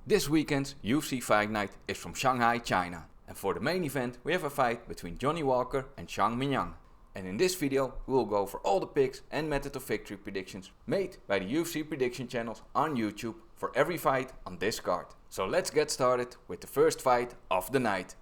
This weekend's UFC Fight Night is from Shanghai, China, and for the main event we have a fight between Johnny Walker and Mingyang. And in this video we will go over all the picks and method of victory predictions made by the UFC Predictions Channels on YouTube for every fight on this card. So let's get started with the first fight of the night,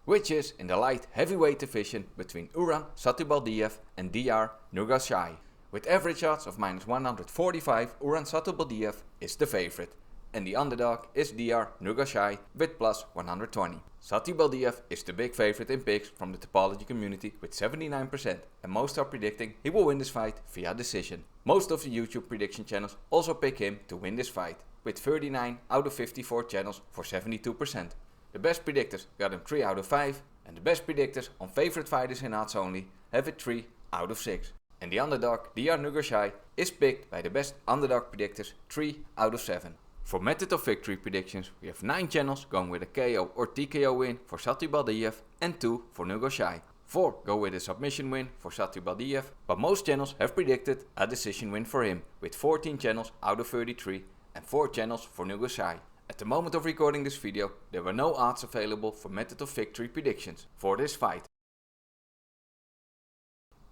which is in the light heavyweight division between Uran, Satybaldiev and Diyar, Nurgozhay. With average odds of -145, Uran Satybaldiev is the favorite, and the underdog is Diyar, Nurgozhay with +120. Satybaldiev is the big favorite in picks from the Tapology Community with 79%, and most are predicting he will win this fight via decision. Most of the YouTube prediction channels also pick him to win this fight, with 39 out of 54 channels for 72%. The best predictors got him 3 out of 5, and the best predictors on favorite fighters in odds only have it 3 out of 6. And the underdog, Diyar Nurgozhay, is picked by the best underdog predictors 3 out of 7. For method of victory predictions, we have 9 channels going with a KO or TKO win for Satybaldiev and 2 for Nurgozhay. 4 go with a submission win for Satybaldiev, but most channels have predicted a decision win for him, with 14 channels out of 33 and 4 channels for Nurgozhay. At the moment of recording this video, there were no odds available for method of victory predictions for this fight.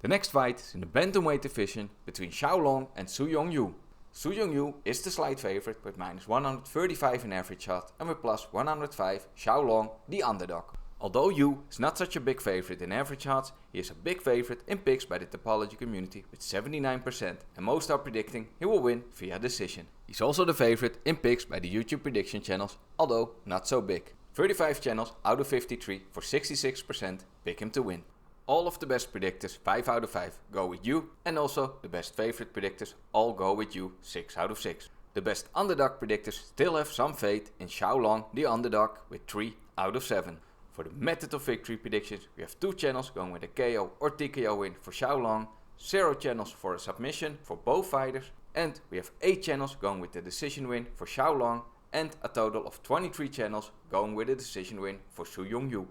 The next fight is in the bantamweight division between Xiao and Su Yongyu. Su Yongyu is the slight favorite with -135 in average odds and with +105 Xiao, the underdog. Although Yu is not such a big favorite in average odds, he is a big favorite in picks by the Tapology Community with 79%, and most are predicting he will win via decision. He's also the favorite in picks by the YouTube prediction channels, although not so big. 35 channels out of 53 for 66% pick him to win. All of the best predictors 5 out of 5 go with Yu, and also the best favorite predictors all go with Yu 6 out of 6. The best underdog predictors still have some faith in Xiao, the underdog, with 3 out of 7. For the method of victory predictions, we have 2 channels going with a KO or TKO win for Xiao, 0 channels for a submission for both fighters, and we have 8 channels going with the decision win for Xiao, and a total of 23 channels going with a decision win for Su Yongyu.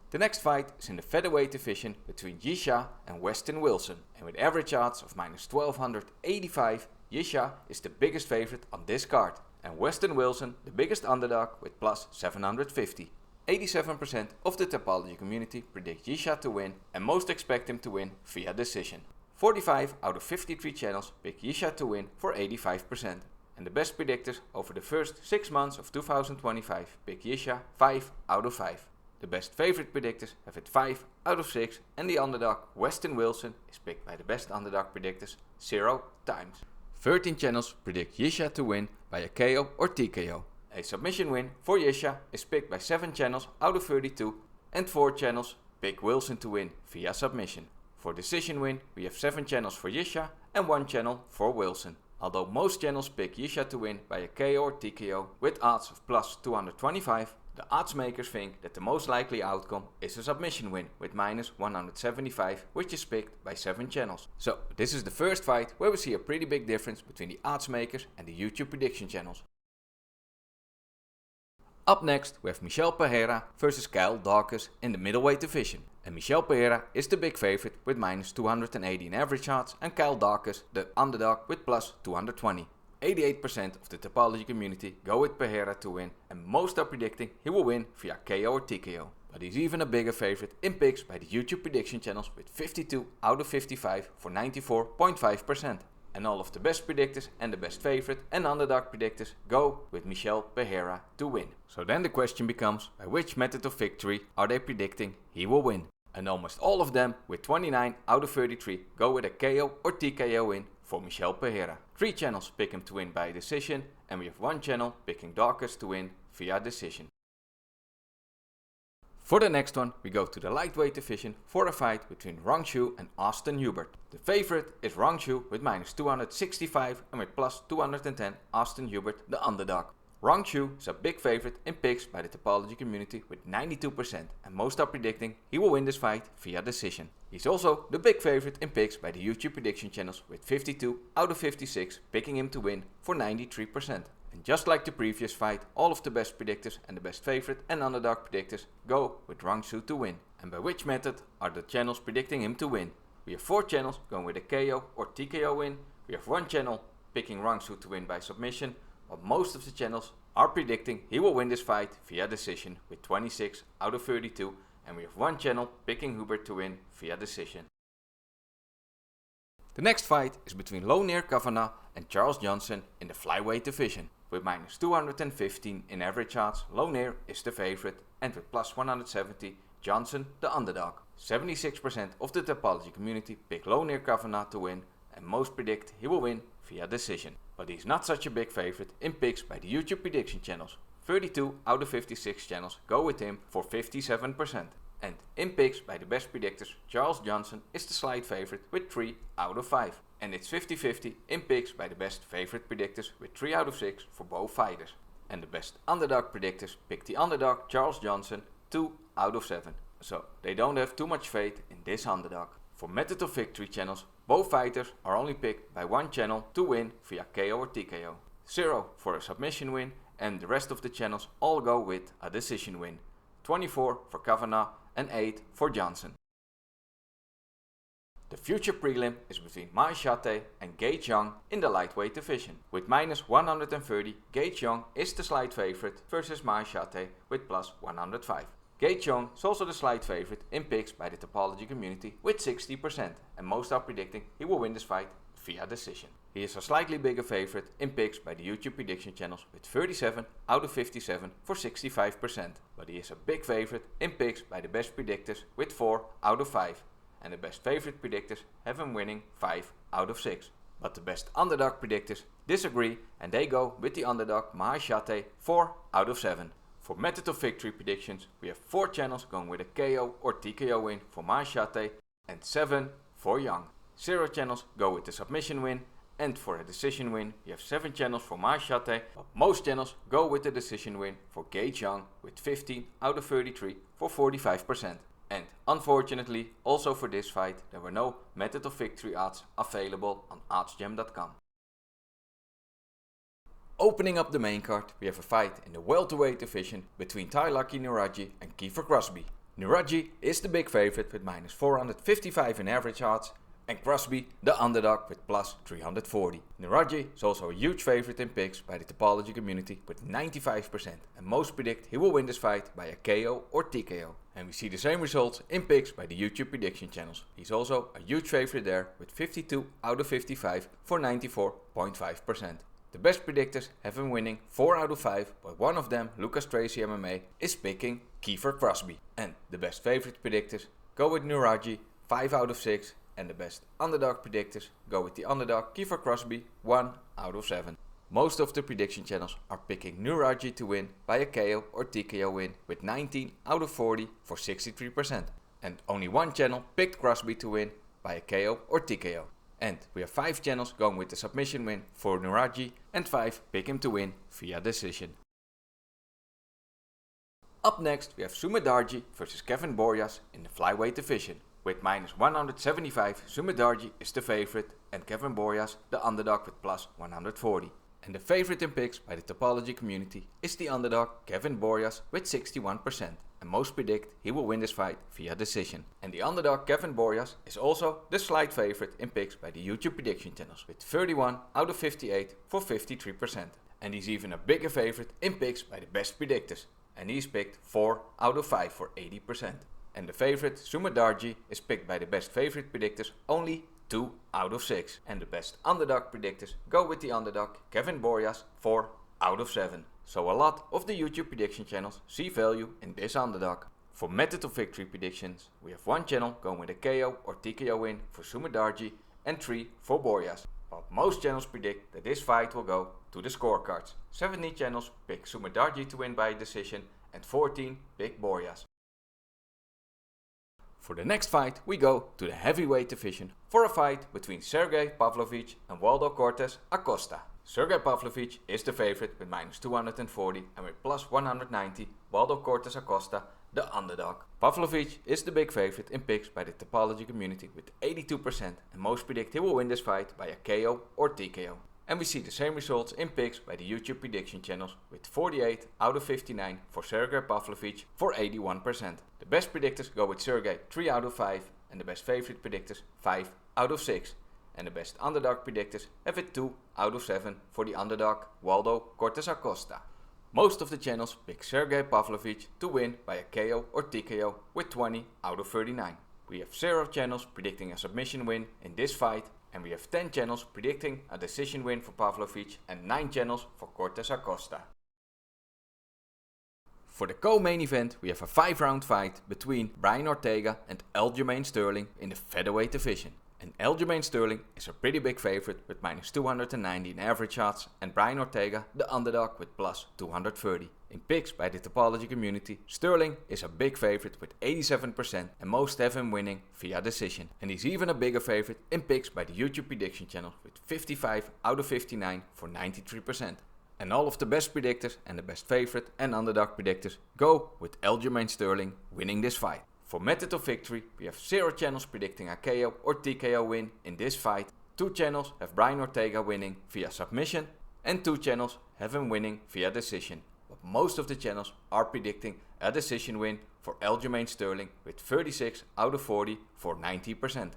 The next fight is in the featherweight division between Yizha and Westin Wilson, and with average odds of -1285, Yizha is the biggest favorite on this card, and Westin Wilson the biggest underdog with +750. 87% of the Tapology Community predict Yizha to win, and most expect him to win via decision. 45 out of 53 channels pick Yizha to win for 85%, and the best predictors over the first 6 months of 2025 pick Yizha 5 out of 5. The best favorite predictors have it 5 out of 6, and the underdog Westin Wilson is picked by the best underdog predictors 0 times. 13 channels predict Yizha to win by a KO or TKO. A submission win for Yizha is picked by 7 channels out of 32, and 4 channels pick Wilson to win via submission. For decision win we have 7 channels for Yizha and 1 channel for Wilson. Although most channels pick Yizha to win by a KO or TKO with odds of +225, the odds makers think that the most likely outcome is a submission win with -175, which is picked by 7 channels. So this is the first fight where we see a pretty big difference between the odds makers and the YouTube prediction channels. Up next we have Michel Pereira versus Daukaus in the middleweight division, and Michel Pereira is the big favorite with -280 in average odds, and Daukaus the underdog with +220. 88% of the Tapology Community go with Pereira to win, and most are predicting he will win via KO or TKO. But he's even a bigger favorite in picks by the YouTube prediction channels with 52 out of 55 for 94.5%. And all of the best predictors and the best favorite and underdog predictors go with Michel Pereira to win. So then the question becomes, by which method of victory are they predicting he will win? And almost all of them, with 29 out of 33, go with a KO or TKO win for Michel Pereira. 3 channels pick him to win by decision, and we have 1 channel picking Daukaus to win via decision. For the next one, we go to the lightweight division for a fight between Rongzhu and Hubbard. The favorite is Rongzhu with -265, and with +210 Hubbard the underdog. Rongzhu is a big favorite in picks by the Tapology Community with 92%, and most are predicting he will win this fight via decision. He's also the big favorite in picks by the YouTube prediction channels with 52 out of 56 picking him to win for 93%. And just like the previous fight, all of the best predictors and the best favorite and underdog predictors go with Rongzhu to win. And by which method are the channels predicting him to win? We have 4 channels going with a KO or TKO win. We have 1 channel picking Rongzhu to win by submission, while most of the channels are predicting he will win this fight via decision with 26 out of 32, and we have one channel picking Hubbard to win via decision. The next fight is between Kavanagh and Charles Johnson in the flyweight division. With minus 215 in average odds, Loneer is the favorite, and with plus 170, Johnson the underdog. 76% of the Tapology community pick Kavanagh to win, and most predict he will win via decision. But he's not such a big favorite in picks by the YouTube Prediction Channels. 32 out of 56 channels go with him for 57%. And in picks by the best predictors, Charles Johnson is the slight favorite with 3 out of 5. And it's 50-50 in picks by the best favorite predictors with 3 out of 6 for both fighters. And the best underdog predictors pick the underdog Charles Johnson 2 out of 7. So they don't have too much faith in this underdog. For method of victory channels, both fighters are only picked by one channel to win via KO or TKO. 0 for a submission win, and the rest of the channels all go with a decision win. 24 for Kavanagh and 8 for Johnson. The future prelim is between Maheshate and Zhang in the lightweight division. With minus 130, Zhang is the slight favorite versus Maheshate with plus 105. Zhang is also the slight favorite in picks by the Tapology community with 60%, and most are predicting he will win this fight via decision. He is a slightly bigger favorite in picks by the YouTube prediction channels with 37 out of 57 for 65%, but he is a big favorite in picks by the best predictors with 4 out of 5, and the best favorite predictors have him winning 5 out of 6. But the best underdog predictors disagree, and they go with the underdog Maheshate 4 out of 7. For method of victory predictions, we have 4 channels going with a KO or TKO win for Maheshate and 7 for Zhang. 0 channels go with the submission win, and for a decision win we have 7 channels for Maheshate, but most channels go with the decision win for Zhang with 15 out of 33 for 45%. And unfortunately, also for this fight, there were no method of victory odds available on oddsjam.com. Opening up the main card, we have a fight in the welterweight division between Taiyilake Nueraji and Kiefer Crosbie. Nueraji is the big favorite with minus 455 in average odds, and Crosbie the underdog with plus 340. Nueraji is also a huge favorite in picks by the Tapology community with 95%, and most predict he will win this fight by a KO or TKO. And we see the same results in picks by the YouTube prediction channels. He's also a huge favorite there with 52 out of 55 for 94.5%. The best predictors have him winning 4 out of 5, but one of them, Lucas Tracy MMA, is picking Kiefer Crosbie. And the best favorite predictors go with Nueraji 5 out of 6, and the best underdog predictors go with the underdog Kiefer Crosbie 1 out of 7. Most of the prediction channels are picking Nueraji to win by a KO or TKO win with 19 out of 40 for 63%. And only one channel picked Crosbie to win by a KO or TKO. And we have 5 channels going with the submission win for Nueraji, and 5 pick him to win via decision. Up next we have Sumudaerji versus Kevin Borjas in the flyweight division. With minus 175, Sumudaerji is the favorite, and Kevin Borjas the underdog with plus 140. And the favorite in picks by the Tapology community is the underdog Kevin Borjas with 61%. And most predict he will win this fight via decision. And the underdog Kevin Borjas is also the slight favorite in picks by the YouTube prediction channels with 31 out of 58 for 53%. And he's even a bigger favorite in picks by the best predictors, and he's picked 4 out of 5 for 80%. And the favorite Sumudaerji is picked by the best favorite predictors only 2 out of 6. And the best underdog predictors go with the underdog Kevin Borjas 4 out of 7. So a lot of the YouTube prediction channels see value in this underdog. For method of victory predictions, we have 1 channel going with a KO or TKO win for Sumudaerji and 3 for Borjas. But most channels predict that this fight will go to the scorecards. 17 channels pick Sumudaerji to win by decision and 14 pick Borjas. For the next fight we go to the heavyweight division for a fight between Sergei Pavlovich and Cortes-Acosta. Sergei Pavlovich is the favorite with minus 240, and with plus 190, Cortes-Acosta the underdog. Pavlovich is the big favorite in picks by the Tapology community with 82%, and most predict he will win this fight by a KO or TKO. And we see the same results in picks by the YouTube prediction channels with 48 out of 59 for Sergei Pavlovich for 81%. The best predictors go with Sergei 3 out of 5, and the best favorite predictors 5 out of 6. and the best underdog predictors have it 2 out of 7 for the underdog Waldo Cortes-Acosta. Most of the channels pick Sergei Pavlovich to win by a KO or TKO with 20 out of 39. We have 0 channels predicting a submission win in this fight, and we have 10 channels predicting a decision win for Pavlovich and 9 channels for Cortes-Acosta. For the co-main event we have a 5-round fight between Brian Ortega and Aljamain Sterling in the featherweight division. And Aljamain Sterling is a pretty big favorite with minus 290 in average odds, and Brian Ortega the underdog with plus 230. In picks by the Tapology Community, Sterling is a big favorite with 87% and most have him winning via decision. And he's even a bigger favorite in picks by the YouTube Prediction Channels with 55 out of 59 for 93%. And all of the best predictors and the best favorite and underdog predictors go with Aljamain Sterling winning this fight. For method of victory, we have 0 channels predicting a KO or TKO win in this fight, 2 channels have Brian Ortega winning via submission, and 2 channels have him winning via decision. But most of the channels are predicting a decision win for Aljamain Sterling with 36 out of 40 for 90%.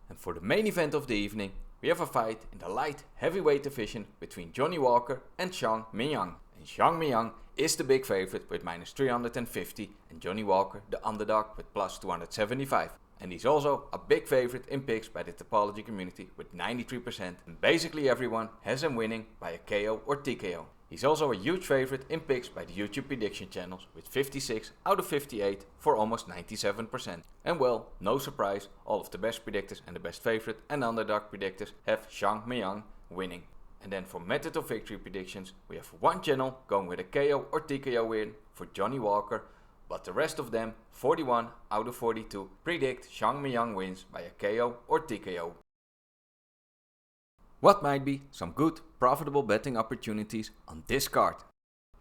And for the main event of the evening, we have a fight in the light heavyweight division between Johnny Walker and Zhang Mingyang. And Zhang Mingyang is the big favorite with minus 350 and Johnny Walker the underdog with plus 275. And he's also a big favorite in picks by the Tapology Community with 93%, and basically everyone has him winning by a KO or TKO. He's also a huge favorite in picks by the YouTube Prediction Channels with 56 out of 58 for almost 97%. And well, no surprise, all of the best predictors and the best favorite and underdog predictors have Zhang Mingyang winning. And then for method of victory predictions, we have 1 channel going with a KO or TKO win for Johnny Walker, but the rest of them, 41 out of 42, predict Zhang Mingyang wins by a KO or TKO. What might be some good, profitable betting opportunities on this card?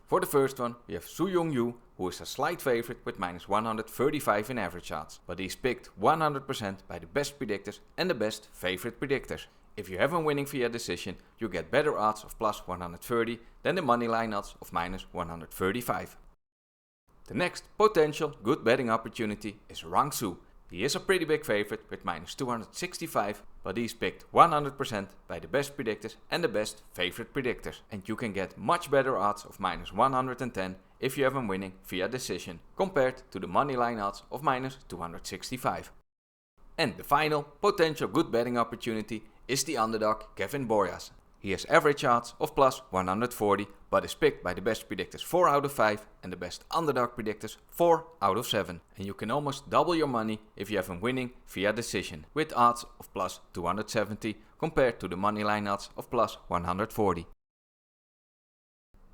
For the first one, we have Su Yongyu, who is a slight favorite with minus 135 in average odds, but he's picked 100% by the best predictors and the best favorite predictors. If you have him winning via decision, you get better odds of plus 130 than the moneyline odds of minus 135. The next potential good betting opportunity is Rongzhu. He is a pretty big favorite with minus 265, but he's picked 100% by the best predictors and the best favorite predictors. And you can get much better odds of minus 110 if you have him winning via decision, compared to the moneyline odds of minus 265. And the final potential good betting opportunity is the underdog Kevin Borjas. He has average odds of plus 140, but is picked by the best predictors 4 out of 5 and the best underdog predictors 4 out of 7. And you can almost double your money if you have him winning via decision, with odds of plus 270 compared to the moneyline odds of plus 140.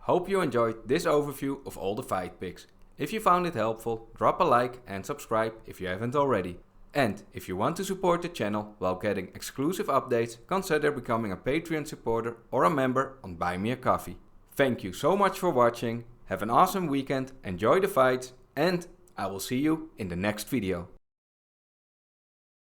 Hope you enjoyed this overview of all the fight picks. If you found it helpful, drop a like and subscribe if you haven't already. And if you want to support the channel while getting exclusive updates, consider becoming a Patreon supporter or a member on Buy Me a Coffee. Thank you so much for watching, have an awesome weekend, enjoy the fights, and I will see you in the next video.